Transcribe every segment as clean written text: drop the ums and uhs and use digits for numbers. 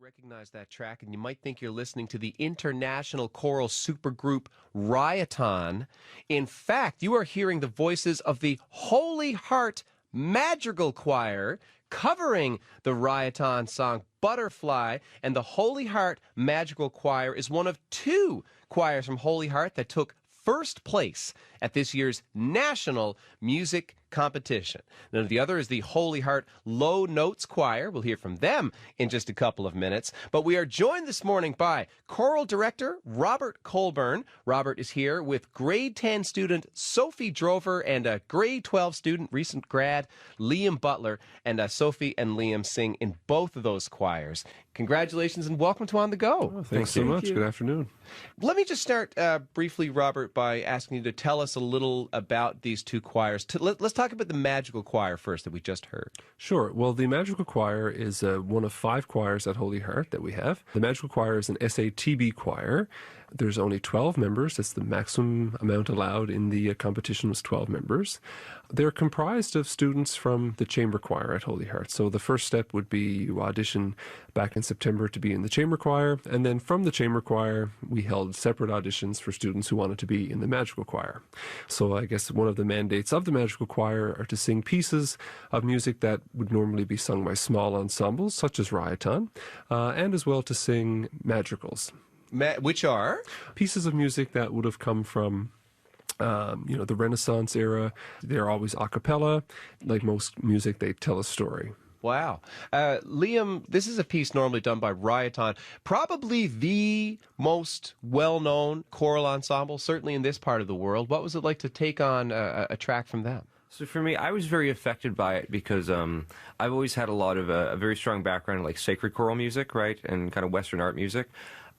Recognize that track, and you might think you're listening to the international choral supergroup Rioton. In fact, you are hearing the voices of the Holy Heart Madrigal Choir covering the Rioton song Butterfly, and the Holy Heart Madrigal Choir is one of two choirs from Holy Heart that took first place at this year's national music competition. Now, the other is the Holy Heart Low Notes Choir. We'll hear from them in just a couple of minutes. But we are joined this morning by choral director Robert Colbourne. Robert is here with grade 10 student Sophie Drover and a grade 12 student, recent grad, Liam Butler. And Sophie and Liam sing in both of those choirs. Congratulations and welcome to On the Go. Oh, thanks so much. Good afternoon. Let me just start briefly, Robert, by asking you to tell us a little about these two choirs. Let's talk about the Madrigal Choir first that we just heard. Sure. Well, the Madrigal Choir is one of 5 choirs at Holy Heart that we have. The Madrigal Choir is an SATB choir. There's only 12 members. That's the maximum amount allowed in the competition was 12 members. They're comprised of students from the chamber choir at Holy Heart. So the first step would be you audition back in September to be in the chamber choir, and then from the chamber choir, we held separate auditions for students who wanted to be in the Madrigal Choir. So I guess one of the mandates of the Madrigal Choir are to sing pieces of music that would normally be sung by small ensembles, such as Rioton, and as well to sing madrigals. Which are? Pieces of music that would have come from the Renaissance era. They're always a cappella. Like most music, they tell a story. Wow. Liam, this is a piece normally done by Rioton, probably the most well-known choral ensemble, certainly in this part of the world. What was it like to take on a track from them? So for me, I was very affected by it because I've always had a lot of a very strong background in like sacred choral music, right, and kind of Western art music.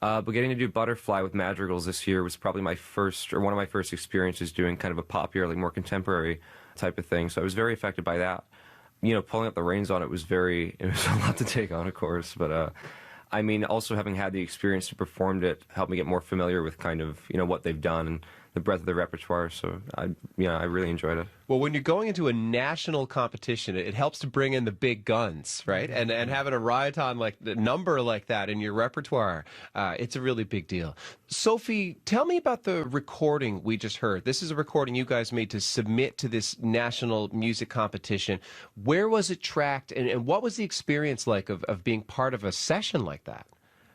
But getting to do Butterfly with madrigals this year was probably my first, or one of my first experiences doing kind of a popular, like more contemporary type of thing. So I was very affected by that. You know, pulling up the reins on it was it was a lot to take on, of course. But I mean, also having had the experience to perform it helped me get more familiar with kind of, what they've done and the breadth of their repertoire. So I really enjoyed it. Well, when you're going into a national competition, it helps to bring in the big guns, right? And having a Rioton number like that in your repertoire, it's a really big deal. Sophie, tell me about the recording we just heard. This is a recording you guys made to submit to this national music competition. Where was it tracked, and what was the experience like of being part of a session like that?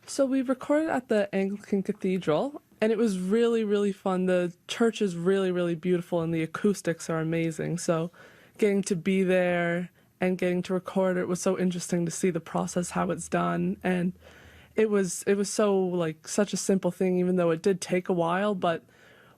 So we recorded at the Anglican Cathedral, and it was really, really fun. The church is really, really beautiful, and the acoustics are amazing. So getting to be there and getting to record it was so interesting to see the process, how it's done. And it was so, such a simple thing, even though it did take a while, but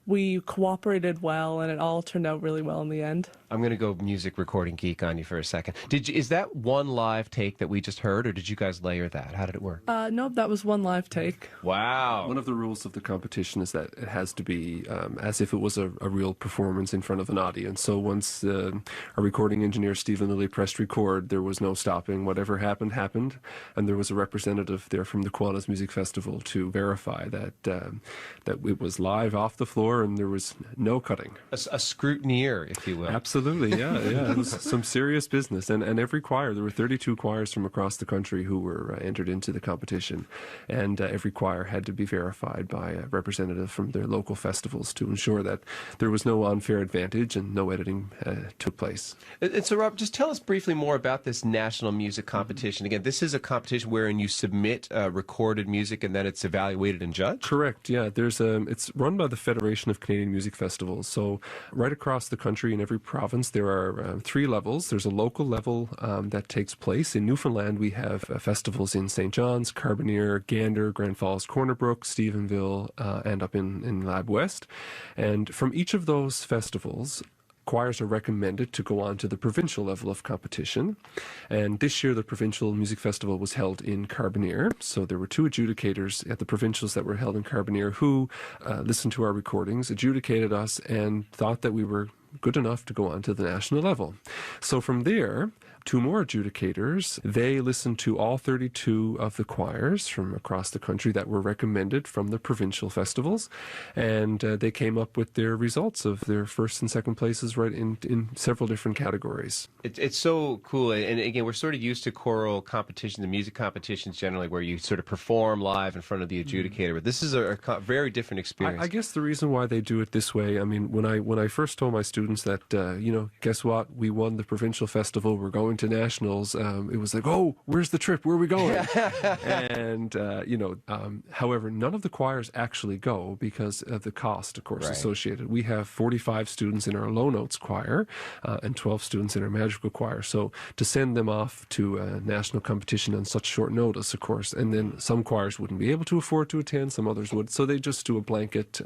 we cooperated well, and it all turned out really well in the end. I'm going to go music recording geek on you for a second. Is that one live take that we just heard, or did you guys layer that? How did it work? No, that was one live take. Wow. One of the rules of the competition is that it has to be as if it was a real performance in front of an audience. So once our recording engineer, Stephen Lilly, pressed record, there was no stopping. Whatever happened, happened. And there was a representative there from the Kiwanis Music Festival to verify that it was live off the floor and there was no cutting. A scrutineer, if you will. Absolutely, yeah. It was some serious business. And every choir, there were 32 choirs from across the country who were entered into the competition. And every choir had to be verified by a representative from their local festivals to ensure that there was no unfair advantage and no editing took place. And so, Rob, just tell us briefly more about this national music competition. Again, this is a competition wherein you submit recorded music and then it's evaluated and judged? Correct, yeah. It's run by the Federation of Canadian Music Festivals. So right across the country in every province there are 3 levels. There's a local level that takes place. In Newfoundland we have festivals in St. John's, Carbonear, Gander, Grand Falls, Corner Brook, Stephenville, and up in Lab West. And from each of those festivals, choirs are recommended to go on to the provincial level of competition. And this year the Provincial Music Festival was held in Carbonear. So there were 2 adjudicators at the provincials that were held in Carbonear who listened to our recordings, adjudicated us, and thought that we were good enough to go on to the national level. So from there, two more adjudicators. They listened to all 32 of the choirs from across the country that were recommended from the provincial festivals, and they came up with their results of their first and second places right in several different categories. It's so cool, and again, we're sort of used to choral competitions and music competitions generally, where you sort of perform live in front of the adjudicator. But this is a very different experience. I guess the reason why they do it this way, I mean, when I first told my students that, guess what, we won the provincial festival, we're going to nationals, it was like, oh, where's the trip? Where are we going? And, however, none of the choirs actually go because of the cost, of course, associated. We have 45 students in our low notes choir and 12 students in our madrigal choir. So to send them off to a national competition on such short notice, of course, and then some choirs wouldn't be able to afford to attend, some others would. So they just do a blanket,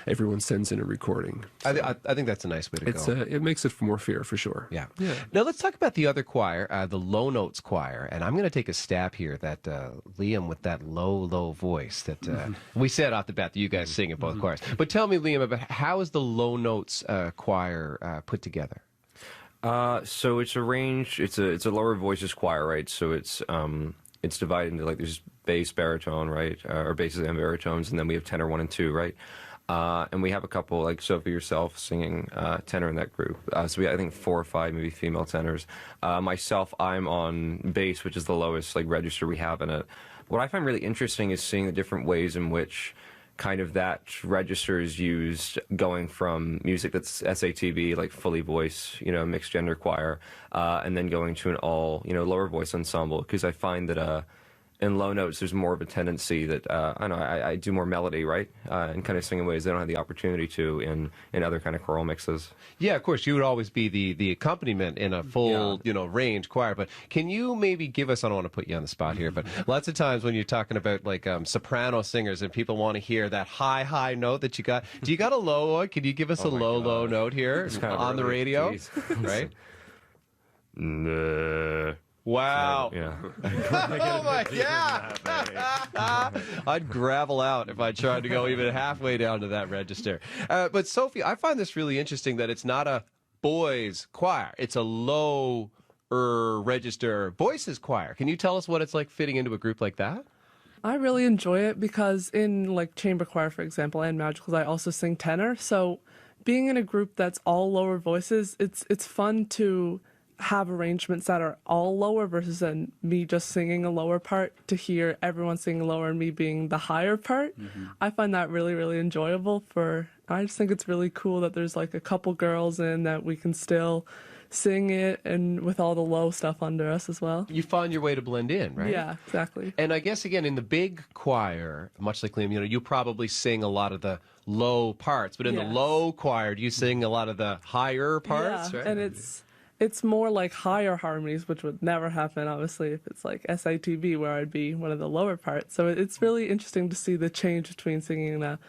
everyone sends in a recording. So I think that's a nice way to go. It makes it more fair, for sure. Yeah. Now let's talk about the other choir, the low notes choir. And I'm going to take a stab here that Liam, with that low voice that we said off the bat that you guys sing in both choirs. But tell me, Liam, about how is the low notes choir put together? So it's arranged. It's a lower voices choir, right? So it's divided into, like, there's bass, baritone, right, or basses and baritones, and then we have tenor 1 and 2, right? And we have a couple, like Sophie yourself, singing tenor in that group. So we, I think, 4 or 5 maybe female tenors. Myself, I'm on bass, which is the lowest register we have in it. What I find really interesting is seeing the different ways in which kind of that register is used, going from music that's SATB, like fully voice, mixed gender choir, and then going to an all, lower voice ensemble, because I find that in low notes there's more of a tendency that I do more melody, right, and kind of sing in ways they don't have the opportunity to in other kind of choral mixes. Yeah, of course, you would always be the accompaniment in a full range choir. But can you maybe give us? I don't want to put you on the spot here, but lots of times when you're talking about soprano singers and people want to hear that high note that you got, do you got a low one? Can you give us a low note here on the radio? Right? Wow. Yeah. Oh my God. I'd gravel out if I tried to go even halfway down to that register. But Sophie, I find this really interesting that it's not a boys choir. It's a low register voices choir. Can you tell us what it's like fitting into a group like that? I really enjoy it because in chamber choir, for example, and madrigals, I also sing tenor. So being in a group that's all lower voices, it's fun to have arrangements that are all lower versus me just singing a lower part, to hear everyone singing lower and me being the higher part. I find that really, really enjoyable. I just think it's really cool that there's a couple girls in that we can still sing it, and with all the low stuff under us as well. You find your way to blend in, right? Yeah, exactly. And I guess, again, in the big choir, much like Liam, you probably sing a lot of the low parts, but in the low choir, do you sing a lot of the higher parts? Yeah, right? And it's more like higher harmonies, which would never happen, obviously, if it's like SITB, where I'd be one of the lower parts. So it's really interesting to see the change between singing in a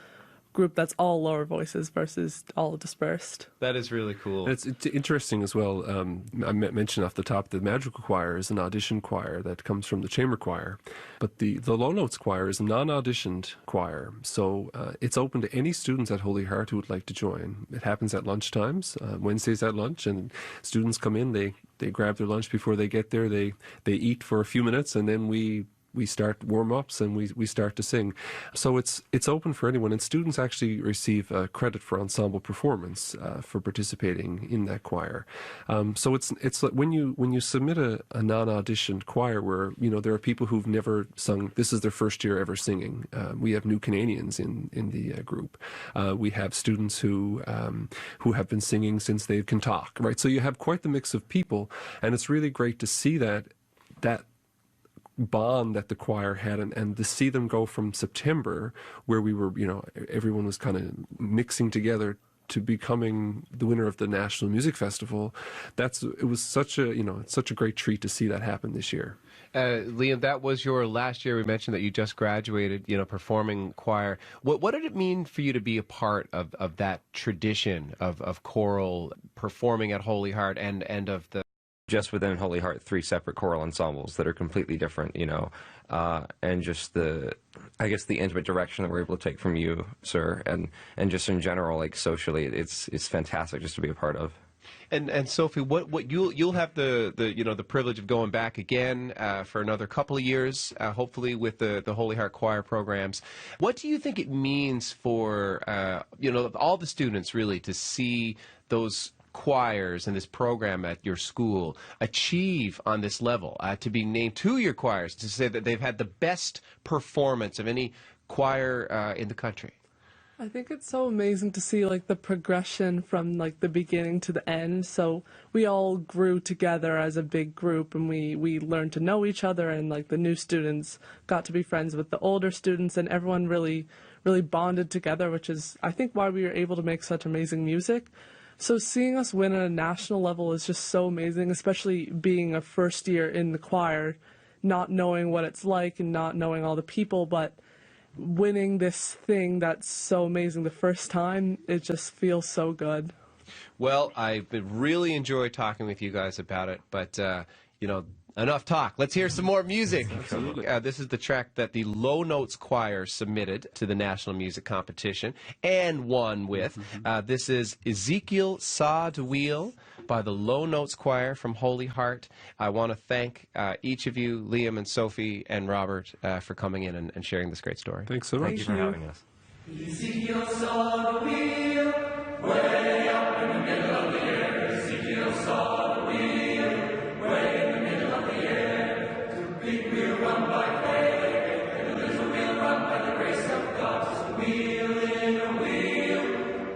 group that's all lower voices versus all dispersed. That is really cool. It's interesting as well. I mentioned off the top, the madrigal choir is an audition choir that comes from the chamber choir, but the low notes choir is a non-auditioned choir. So it's open to any students at Holy Heart who would like to join. It happens at lunchtimes, Wednesdays at lunch, and students come in, they grab their lunch before they get there, they eat for a few minutes, and then we start warm-ups and we start to sing. So it's open for anyone, and students actually receive credit for ensemble performance for participating in that choir. So it's like when you submit a non-auditioned choir where there are people who've never sung, this is their first year ever singing. We have new Canadians in the group. We have students who have been singing since they can talk, right? So you have quite the mix of people, and it's really great to see that bond that the choir had, and to see them go from September, where we were, everyone was kind of mixing together, to becoming the winner of the National Music Festival. It was such a great treat to see that happen this year. Liam, that was your last year. We mentioned that you just graduated, performing choir. What did it mean for you to be a part of that tradition of choral performing at Holy Heart and of the just within Holy Heart, 3 separate choral ensembles that are completely different, and just the intimate direction that we're able to take from you, sir, and just in general, socially, it's fantastic just to be a part of. And Sophie, what you'll have the the privilege of going back again for another couple of years, hopefully with the Holy Heart Choir programs. What do you think it means for all the students really to see those choirs and this program at your school achieve on this level, to be named to your choirs, to say that they've had the best performance of any choir in the country? I think it's so amazing to see like the progression from like the beginning to the end. So we all grew together as a big group, and we learned to know each other, and like the new students got to be friends with the older students, and everyone really bonded together, which is I think why we were able to make such amazing music. So seeing us win at a national level is just so amazing, especially being a first year in the choir, not knowing what it's like and not knowing all the people, but winning this thing that's so amazing the first time, it just feels so good. Well, I've really enjoyed talking with you guys about it, but enough talk. Let's hear some more music. This is the track that the Low Notes Choir submitted to the National Music Competition and won with. This is Ezekiel Saw the Wheel by the Low Notes Choir from Holy Heart. I want to thank each of you, Liam and Sophie and Robert, for coming in and sharing this great story. Thanks so much. Thank you for having us. Ezekiel saw the wheel way up in the middle of the air. Ezekiel saw the wheel way in the middle of the air. The big wheel run by faith, and the little wheel run by the grace of God. Just a wheel in a wheel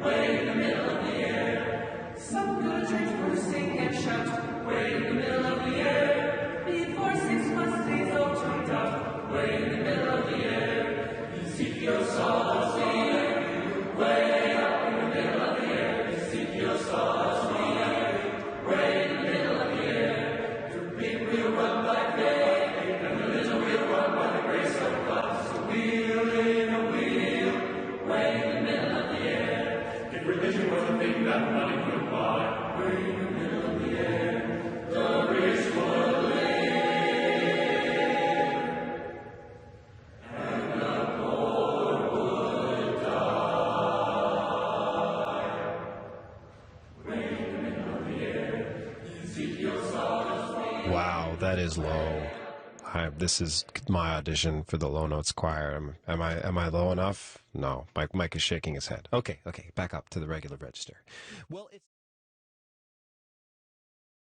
way in the middle of the air. Some good church sing and shout way in the middle of the air. Before 6 months days all turned out way in the middle of the air. Ezekiel saw the way up in the middle of the air. Ezekiel saw us way in the middle of the air. The big wheel run by faith, and the little wheel run by the grace of God. Just a wheel in a wheel, way in the middle of the air. If religion was a thing that money could buy, way in the middle of the air, the rich would live. Wow, that is low. This is my audition for the Low Notes Choir. Am I low enough? No. Mike is shaking his head. Okay, back up to the regular register. Well, it's